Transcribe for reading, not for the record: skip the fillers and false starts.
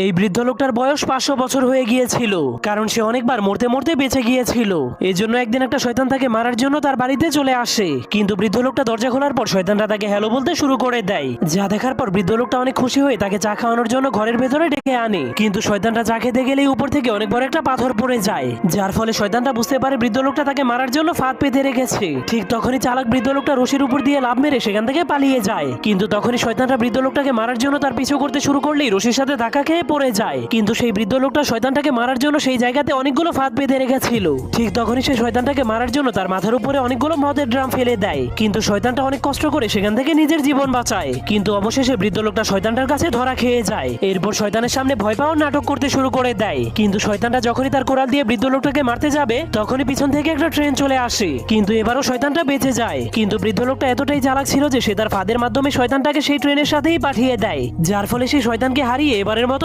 এই বৃদ্ধ লোকটার বয়স 500 বছর হয়ে গিয়েছিল, কারণ সে অনেকবার মরতে মরতে বেঁচে গিয়েছিল। এই জন্য একদিন একটা শয়তান তাকে মারার জন্য তার বাড়িতে চলে আসে, কিন্তু বৃদ্ধ লোকটা দরজা খোলার পর শয়তানটা তাকে হ্যালো বলতে শুরু করে দেয়। যা দেখার পর বৃদ্ধ লোকটা অনেক খুশি হয়ে তাকে চা খাওয়ানোর জন্য ঘরের ভেতরে ডেকে আনে, কিন্তু শয়তানটা চা খেতে গেলেই উপর থেকে অনেক বড় একটা পাথর পড়ে যায়, যার ফলে শয়তানটা বুঝতে পারে বৃদ্ধ লোকটা তাকে মারার জন্য ফাঁদ পেতে রেখেছে। ঠিক তখনই চালাক বৃদ্ধ লোকটা রশির উপর দিয়ে লাফ মেরে সেখান থেকে পালিয়ে যায়, কিন্তু তখনই শয়তানটা বৃদ্ধ লোকটাকে মারার জন্য তার পিছু করতে শুরু করলেই রশির সাথে ধাক্কা খেয়ে পড়ে যায়। কিন্তু সেই বৃদ্ধ লোকটা শয়তানটাকে মারার জন্য সেই জায়গাতে অনেকগুলো ফাঁদ বেঁধে রেখেছিল। ঠিক তখনই সে শয়তানটাকে মারার জন্য তার মাথার উপরে অনেকগুলো মদের ড্রাম ফেলে দেয়, কিন্তু শয়তানটা অনেক কষ্ট করে সেখান থেকে নিজের জীবন বাঁচায়। কিন্তু অবশেষে বৃদ্ধ লোকটা শয়তানটার কাছে ধরা খেয়ে যায়। এরপর শয়তানের সামনে ভয় পাওয়ার নাটক করতে শুরু করে দেয়, কিন্তু শয়তানটা যখনই তার কোড়াল দিয়ে বৃদ্ধ লোকটাকে মারতে যাবে তখনই পিছন থেকে একটা ট্রেন চলে আসে, কিন্তু এবারও শয়তানটা বেঁচে যায়। কিন্তু বৃদ্ধ লোকটা এতটাই চালাক ছিল যে সে তার ফাঁদের মাধ্যমে শয়তানটাকে সেই ট্রেনের সাথেই পাঠিয়ে দেয়, যার ফলে সে শয়তানকে হারিয়ে এবারের মতো